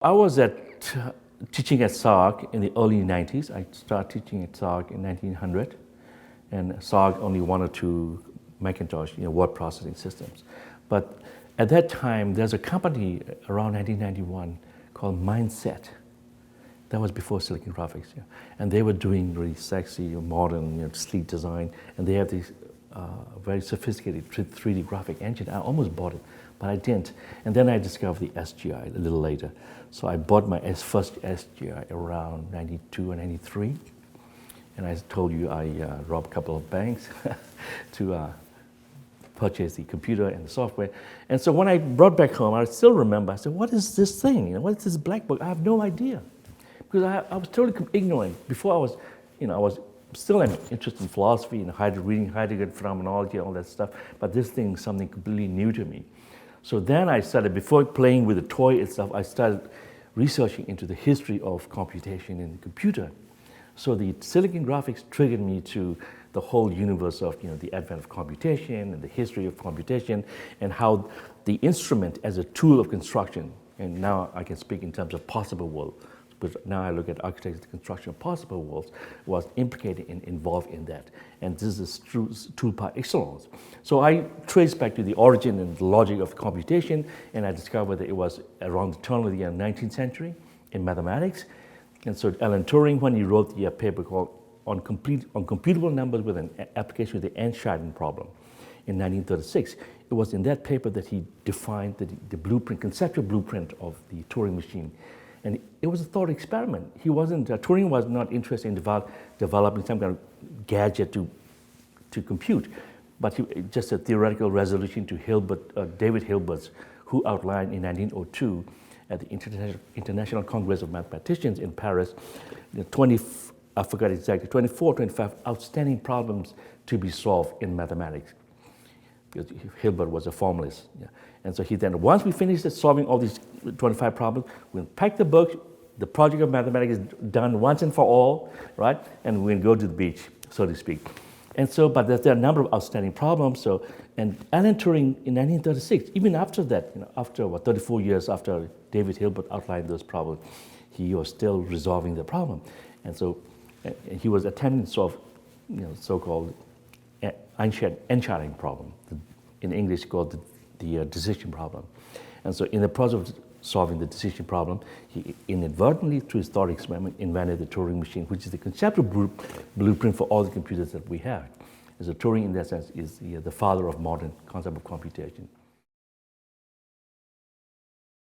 I was teaching at SARC in the early 90s. I started teaching at SARC in 1900, and SARC only one or two Macintosh word processing systems. But at that time, there's a company around 1991 called Mindset. That was before Silicon Graphics, and they were doing really sexy, modern, sleek design, and they have these very sophisticated 3D graphic engine. I almost bought it, but I didn't. And then I discovered the SGI a little later. So I bought my first SGI around 92 or 93. And I told you I robbed a couple of banks to purchase the computer and the software. And so when I brought back home, I still remember, I said, what is this thing? What is this black book? I have no idea. Because I was totally ignorant. Before I was still interested in philosophy and reading Heidegger phenomenology and all that stuff, but this thing is something completely new to me. So then I started, before playing with the toy itself, I started researching into the history of computation in the computer. So the Silicon Graphics triggered me to the whole universe of the advent of computation and the history of computation and how the instrument as a tool of construction, and now I can speak in terms of possible world, but now I look at architecture, the construction of possible worlds, was implicated and involved in that. And this is tool par excellence. So I traced back to the origin and the logic of computation, and I discovered that it was around the turn of the 19th century in mathematics. And so Alan Turing, when he wrote the paper called on computable numbers with an application of the Einstein problem in 1936, it was in that paper that he defined the blueprint, conceptual blueprint of the Turing machine. And it was a thought experiment. Turing was not interested in developing some kind of gadget to compute, but just a theoretical resolution to David Hilbert's, who outlined in 1902 at the International Congress of Mathematicians in Paris, 24, 25 outstanding problems to be solved in mathematics. Because Hilbert was a formalist. And so once we finished solving all these 25 problems, we'll pack the book, the project of mathematics is done once and for all, right? And we'll go to the beach, so to speak. And so, but there are a number of outstanding problems. So, and Alan Turing in 1936, even after that, after 34 years after David Hilbert outlined those problems, he was still resolving the problem. And so he was attempting to solve, so-called Einstein problem, in English called the decision problem. And so in the process of solving the decision problem, he inadvertently, through his thought experiment, invented the Turing machine, which is the conceptual blueprint for all the computers that we have. And so Turing, in that sense, is the father of modern concept of computation.